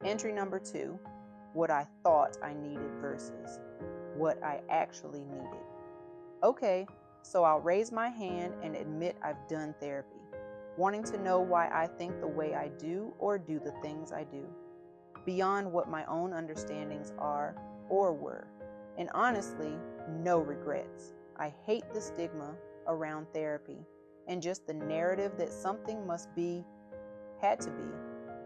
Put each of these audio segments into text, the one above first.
Entry number 2, what I thought I needed versus what I actually needed. Okay, so I'll raise my hand and admit I've done therapy, wanting to know why I think the way I do or do the things I do, beyond what my own understandings are or were. And honestly, no regrets. I hate the stigma around therapy and just the narrative that something must be, had to be,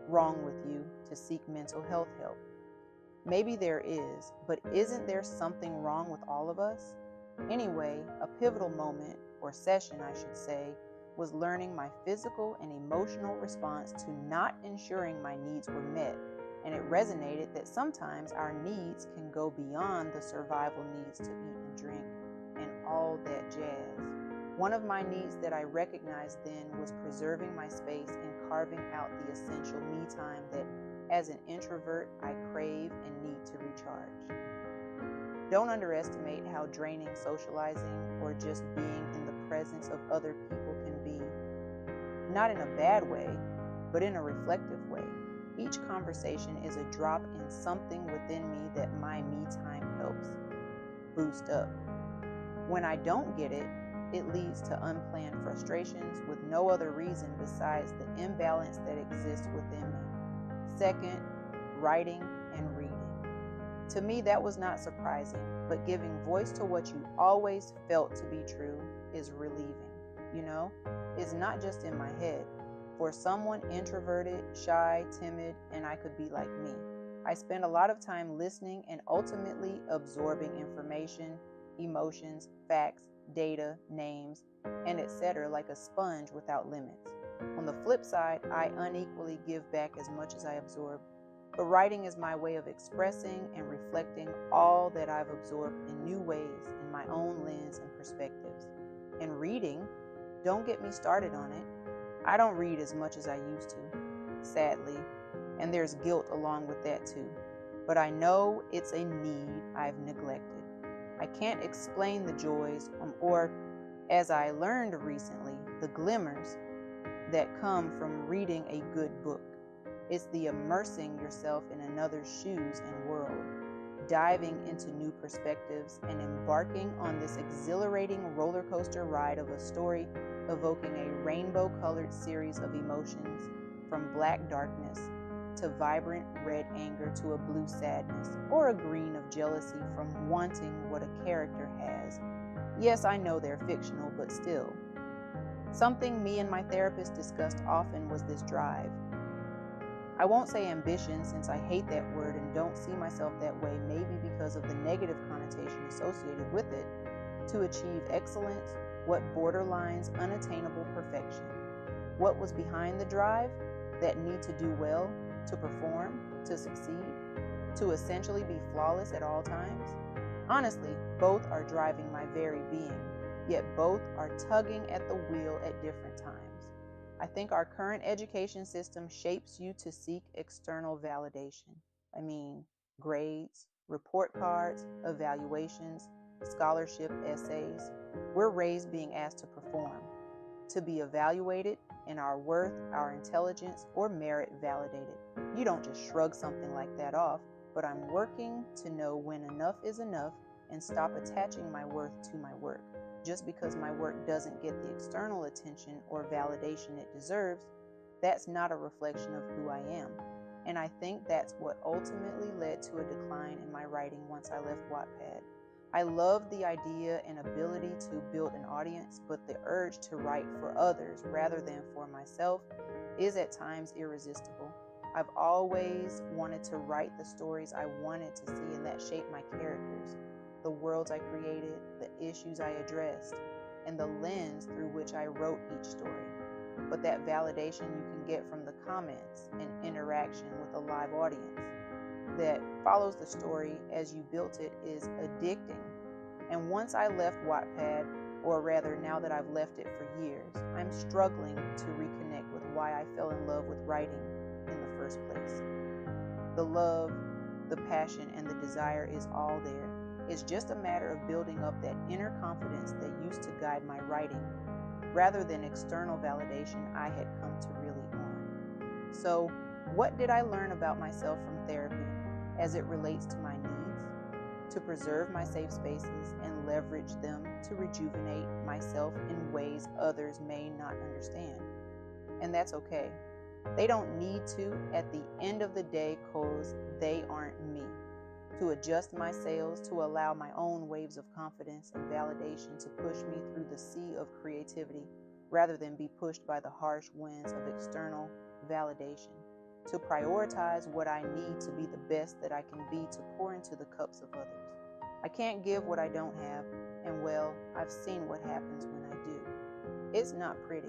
wrong with you to seek mental health help. Maybe there is, but isn't there something wrong with all of us? Anyway, a pivotal moment, or session I should say, was learning my physical and emotional response to not ensuring my needs were met, and it resonated that sometimes our needs can go beyond the survival needs to eat and drink and all that jazz. One of my needs that I recognized then was preserving my space and carving out the essential me time that, as an introvert, I crave and need to recharge. Don't underestimate how draining socializing or just being in the presence of other people can be. Not in a bad way, but in a reflective way. Each conversation is a drop in something within me that my me time helps boost up. When I don't get it, it leads to unplanned frustrations with no other reason besides the imbalance that exists within me. Second, writing and reading. To me, that was not surprising, but giving voice to what you always felt to be true is relieving. You know, it's not just in my head. For someone introverted, shy, timid, and I could be like me, I spend a lot of time listening and ultimately absorbing information, emotions, facts, data, names, and etc. like a sponge without limits. On the flip side, I unequally give back as much as I absorb. But writing is my way of expressing and reflecting all that I've absorbed in new ways in my own lens and perspectives. And reading, don't get me started on it. I don't read as much as I used to, sadly, and there's guilt along with that too. But I know it's a need I've neglected. I can't explain the joys, or as I learned recently, the glimmers that come from reading a good book. It's the immersing yourself in another's shoes and world, diving into new perspectives, and embarking on this exhilarating roller coaster ride of a story evoking a rainbow-colored series of emotions, from black darkness to vibrant red anger to a blue sadness, or a green of jealousy from wanting what a character has. Yes, I know they're fictional, but still. Something me and my therapist discussed often was this drive. I won't say ambition, since I hate that word and don't see myself that way, maybe because of the negative connotation associated with it, to achieve excellence, what borderlines unattainable perfection. What was behind the drive? That need to do well, to perform, to succeed, to essentially be flawless at all times? Honestly, both are driving my very being, yet both are tugging at the wheel at different times. I think our current education system shapes you to seek external validation. I mean, grades, report cards, evaluations, scholarship essays. We're raised being asked to perform, to be evaluated, and our worth, our intelligence, or merit validated. You don't just shrug something like that off, but I'm working to know when enough is enough and stop attaching my worth to my work. Just because my work doesn't get the external attention or validation it deserves, that's not a reflection of who I am. And I think that's what ultimately led to a decline in my writing once I left Wattpad. I loved the idea and ability to build an audience, but the urge to write for others rather than for myself is at times irresistible. I've always wanted to write the stories I wanted to see, and that shaped my characters, the worlds I created, the issues I addressed, and the lens through which I wrote each story. But that validation you can get from the comments and interaction with a live audience that follows the story as you built it is addicting. And once I left Wattpad, or rather now that I've left it for years, I'm struggling to reconnect with why I fell in love with writing in the first place. The love, the passion, and the desire is all there. It's just a matter of building up that inner confidence that used to guide my writing, rather than external validation I had come to really on. So, What did I learn about myself from therapy as it relates to my needs, to preserve my safe spaces and leverage them to rejuvenate myself in ways others may not understand? And that's okay. They don't need to at the end of the day because they aren't me. To adjust my sails, to allow my own waves of confidence and validation to push me through the sea of creativity rather than be pushed by the harsh winds of external validation. To prioritize what I need to be the best that I can be to pour into the cups of others. I can't give what I don't have, and well, I've seen what happens when I do. It's not pretty.